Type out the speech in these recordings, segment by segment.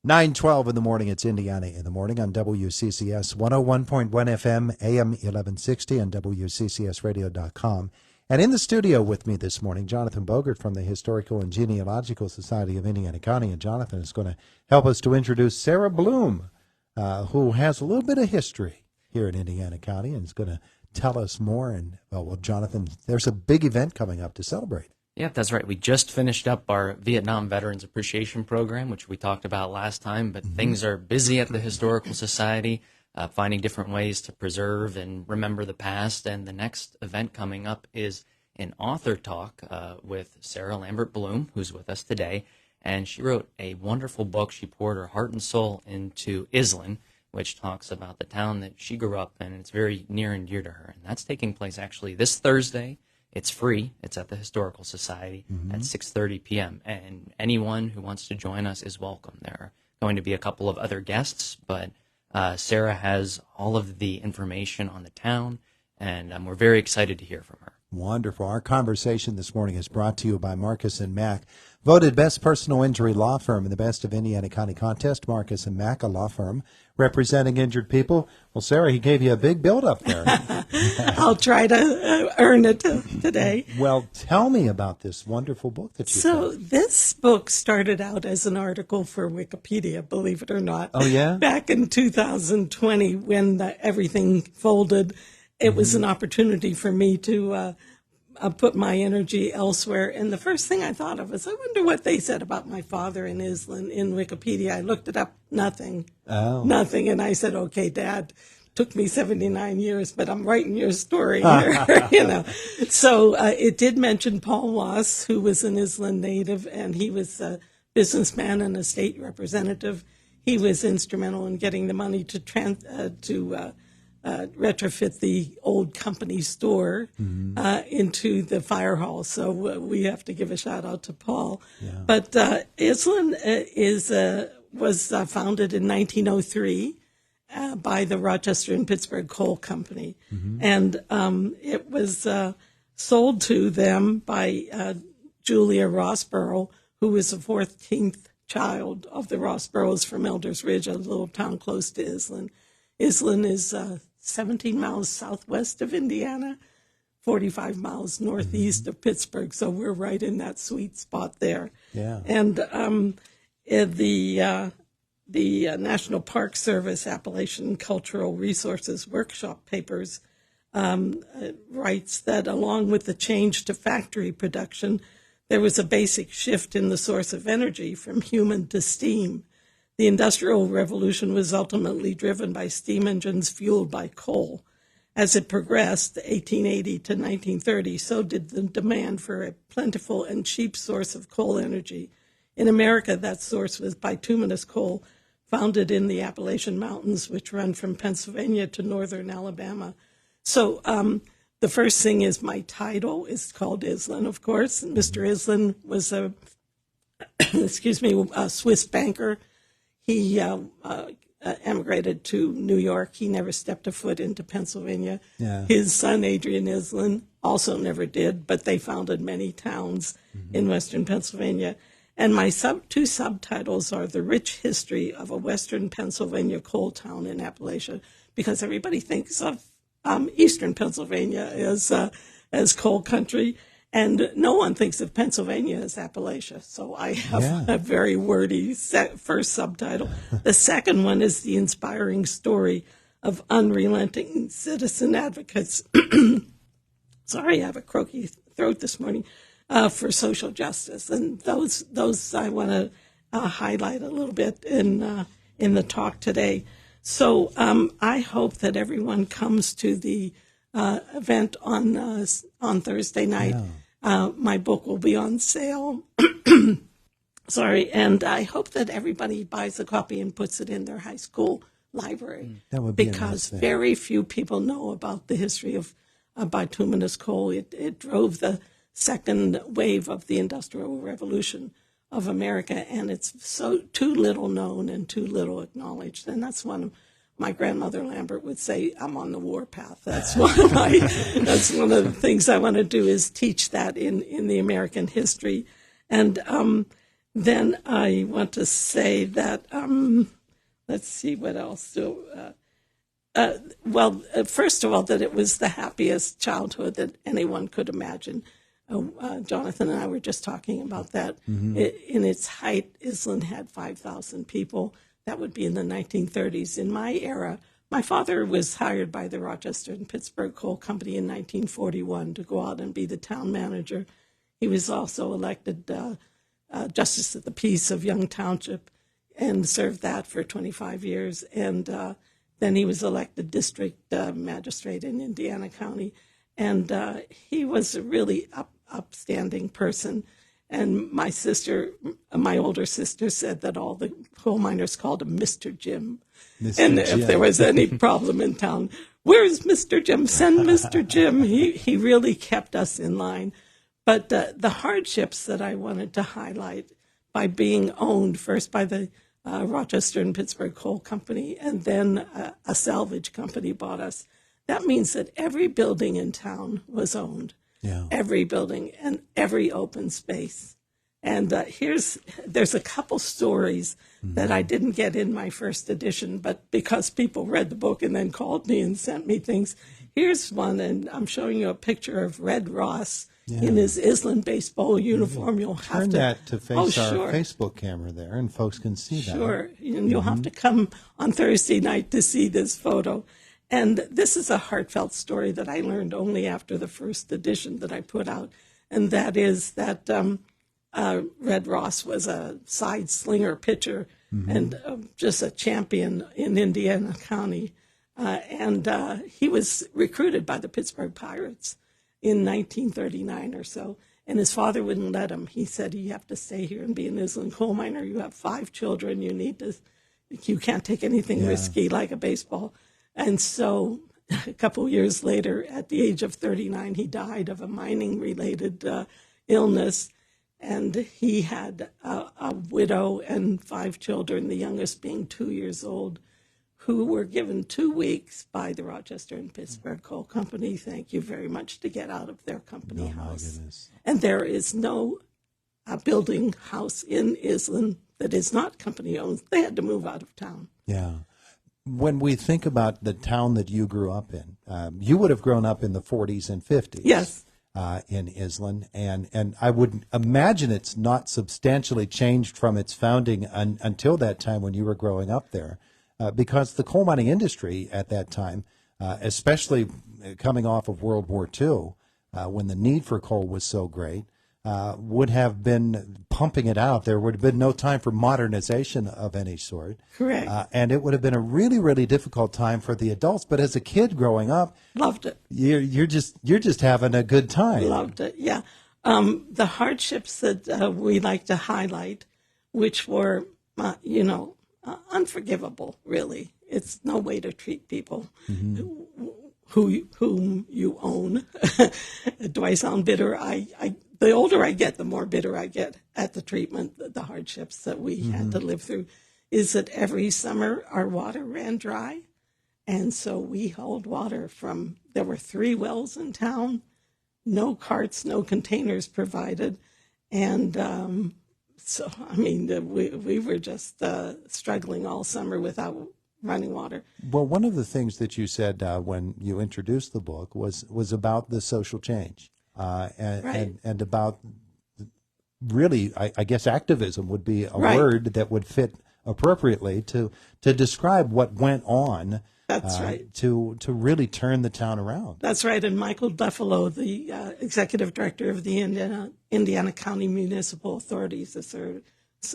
9:12 in the morning. It's Indiana in the Morning on WCCS 101.1 FM, AM 1160, and WCCSradio.com. And in the studio with me this morning, Jonathan Bogert from the Historical and Genealogical Society of Indiana County. And Jonathan is going to help us to introduce Sara Bloom, who has a little bit of history here in Indiana County and is going to tell us more. And, well, Jonathan, there's a big event coming up to celebrate. Yeah, that's right. We just finished up our Vietnam Veterans Appreciation Program, which we talked about last time, but things are busy at the Historical Society, finding different ways to preserve and remember the past. And the next event coming up is an author talk with Sara Lambert Bloom, who's with us today. And she wrote a wonderful book. She poured her heart and soul into Iselin, which talks about the town that she grew up in, and it's very near and dear to her. And that's taking place actually this Thursday. It's free. It's at the Historical Society at 6:30 p.m. And anyone who wants to join us is welcome. There are going to be a couple of other guests, but Sara has all of the information on the town, and we're very excited to hear from her. Wonderful. Our conversation this morning is brought to you by Marcus & Mack, voted best personal injury law firm in the Best of Indiana County contest. Marcus & Mack, a law firm representing injured people. Well, Sara, he gave you a big build-up there. I'll try to earn it today. Well, tell me about this wonderful book that you wrote. This book started out as an article for Wikipedia, believe it or not. Oh, yeah? Back in 2020, when everything folded, it was an opportunity for me to put my energy elsewhere. And the first thing I thought of was, I wonder what they said about my father in Iselin in Wikipedia. I looked it up, nothing. Nothing. And I said, okay, Dad, took me 79 years, but I'm writing your story here, So it did mention Paul Wass, who was an Iselin native, and he was a businessman and a state representative. He was instrumental in getting the money to retrofit the old company store into the fire hall. So we have to give a shout out to Paul. Yeah. But Iselin was founded in 1903 by the Rochester and Pittsburgh Coal Company. And it was sold to them by Julia Rossborough, who was the 14th child of the Rossboroughs from Elders Ridge, a little town close to Iselin. Iselin is 17 miles southwest of Indiana, 45 miles northeast of Pittsburgh, so we're right in that sweet spot there. Yeah. And the National Park Service Appalachian Cultural Resources Workshop Papers writes that along with the change to factory production, there was a basic shift in the source of energy from human to steam. The Industrial Revolution was ultimately driven by steam engines fueled by coal. As it progressed, 1880 to 1930, so did the demand for a plentiful and cheap source of coal energy. In America, that source was bituminous coal, founded in the Appalachian Mountains, which run from Pennsylvania to northern Alabama. So the first thing is my title is called Iselin, of course. Mr. Iselin was a Swiss banker. He emigrated to New York. He never stepped a foot into Pennsylvania. Yeah. His son, Adrian Iselin, also never did, but they founded many towns in western Pennsylvania. And my two subtitles are The Rich History of a Western Pennsylvania Coal Town in Appalachia, because everybody thinks of eastern Pennsylvania as coal country. And no one thinks of Pennsylvania as Appalachia. So I have a very wordy first subtitle. The second one is the inspiring story of unrelenting citizen advocates. Sorry, I have a croaky throat this morning, for social justice. And those I want to highlight a little bit in the talk today. So I hope that everyone comes to the event on Thursday night. Yeah. My book will be on sale. And I hope that everybody buys a copy and puts it in their high school library. That would be because very few people know about the history of bituminous coal. It drove the second wave of the Industrial Revolution of America, and it's so too little known and too little acknowledged. And that's one of my grandmother Lambert would say, I'm on the warpath. That's one of the things I want to do is teach that in the American history. And Then I want to say that, let's see what else. First of all, that it was the happiest childhood that anyone could imagine. Jonathan and I were just talking about that. In its height, Iselin had 5,000 people. That would be in the 1930s. In my era, my father was hired by the Rochester and Pittsburgh Coal Company in 1941 to go out and be the town manager. He was also elected Justice of the Peace of Young Township and served that for 25 years. And then he was elected district magistrate in Indiana County. And he was a really upstanding person. And my older sister, said that all the coal miners called him Mr. Jim. If there was any problem in town, where's Mr. Jim? Send Mr. Jim. He really kept us in line. But the hardships that I wanted to highlight by being owned first by the Rochester and Pittsburgh Coal Company, and then a salvage company bought us. That means that every building in town was owned. Yeah. Every building and every open space. And there's a couple stories that I didn't get in my first edition, but because people read the book and then called me and sent me things. Here's one, and I'm showing you a picture of Red Ross in his Iselin baseball uniform. You'll have turn to that to face our Facebook camera there, and folks can see that. Sure, and you'll have to come on Thursday night to see this photo. And this is a heartfelt story that I learned only after the first edition that I put out, and that is that Red Ross was a side slinger pitcher and just a champion in Indiana County. And he was recruited by the Pittsburgh Pirates in 1939 or so, and his father wouldn't let him. He said, you have to stay here and be an Iselin coal miner. You have 5 children. You can't take anything risky like a baseball. And so a couple years later, at the age of 39, he died of a mining-related illness, and he had a widow and 5 children, the youngest being 2 years old, who were given 2 weeks by the Rochester and Pittsburgh Coal Company, thank you very much, to get out of their company house. And there is no building house in Iselin that is not company owned. They had to move out of town. Yeah. When we think about the town that you grew up in, you would have grown up in the 40s and 50s. Yes. In Iselin, and I would imagine it's not substantially changed from its founding until that time when you were growing up there. Because the coal mining industry at that time, especially coming off of World War II, when the need for coal was so great, would have been pumping it out. There would have been no time for modernization of any sort. Correct. And it would have been a really, really difficult time for the adults. But as a kid growing up, loved it. You're just having a good time. Loved it. Yeah. The hardships that we like to highlight, which were, unforgivable, really. It's no way to treat people whom you own. Do I sound bitter? The older I get, the more bitter I get at the treatment, the hardships that we had to live through, is that every summer our water ran dry. And so we hauled water there were 3 wells in town, no carts, no containers provided. And we were just struggling all summer without running water. Well, one of the things that you said when you introduced the book was about the social change and about really, I guess activism would be a word that would fit appropriately to describe what went on. That's right. To really turn the town around. That's right. And Michael Duffalo, the executive director of the Indiana County Municipal Authorities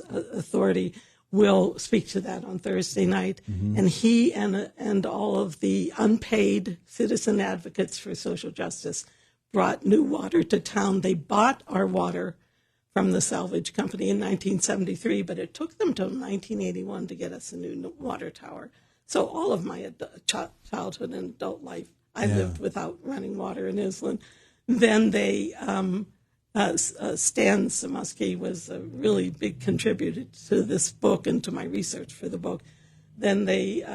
Authority, will speak to that on Thursday night. And he and all of the unpaid citizen advocates for social justice brought new water to town. They bought our water from the salvage company in 1973, but it took them till 1981 to get us a new water tower. So all of my childhood and adult life, I lived without running water in Iselin. Then they, Stan Samusky was a really big contributor to this book and to my research for the book. Then they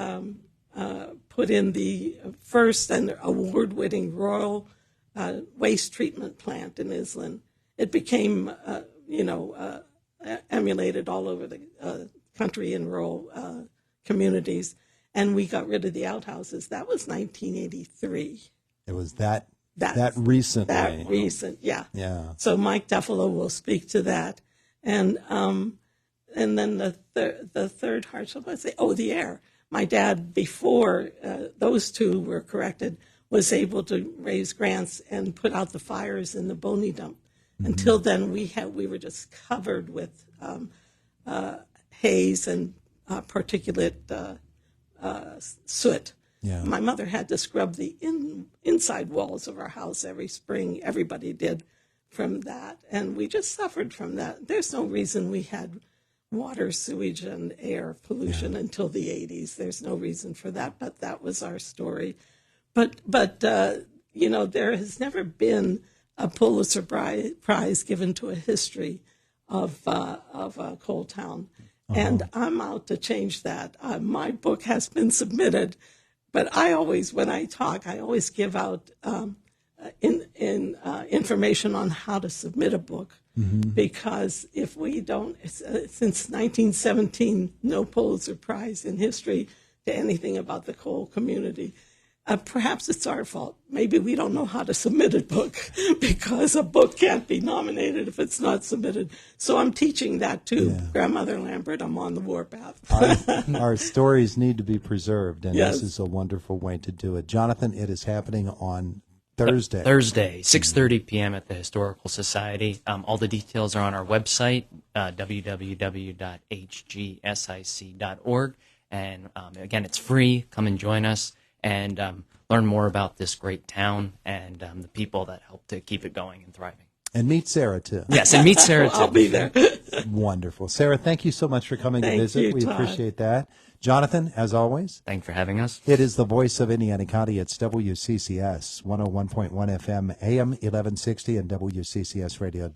put in the first and award-winning Royal Waste Treatment Plant in Iselin. It became, emulated all over the country in rural communities. And we got rid of the outhouses. That was 1983. It was that recently. That recent, yeah. Yeah. So Mike Duffalo will speak to that. And then the third hardship, let's say, the air. My dad, before those two were corrected, was able to raise grants and put out the fires in the Boney dump. Mm-hmm. Until then, we were just covered with haze and particulate soot. Yeah. My mother had to scrub the inside walls of our house every spring. Everybody did from that, and we just suffered from that. There's no reason we had water, sewage, and air pollution until the 80s. There's no reason for that, but that was our story. But you know, there has never been a Pulitzer Prize given to a history of a coal town. And I'm out to change that. My book has been submitted, but when I talk, I always give out information on how to submit a book, because if we don't, since 1917, no Pulitzer Prize in history to anything about the coal community. Perhaps it's our fault. Maybe we don't know how to submit a book, because a book can't be nominated if it's not submitted. So I'm teaching that too. Yeah. Grandmother Lambert, I'm on the warpath. Our stories need to be preserved, and yes. This is a wonderful way to do it. Jonathan, it is happening on Thursday. Thursday, 6:30 p.m. at the Historical Society. All the details are on our website, www.hgsic.org. And again, it's free. Come and join us and learn more about this great town and the people that help to keep it going and thriving. And meet Sarah, too. Yes, and meet Sarah, too. I'll be there. Wonderful. Sarah, thank you so much for coming to visit. We Todd. appreciate that. Jonathan, as always. Thanks for having us. It is the voice of Indiana County. It's WCCS 101.1 FM, AM 1160, and WCCSradio.com.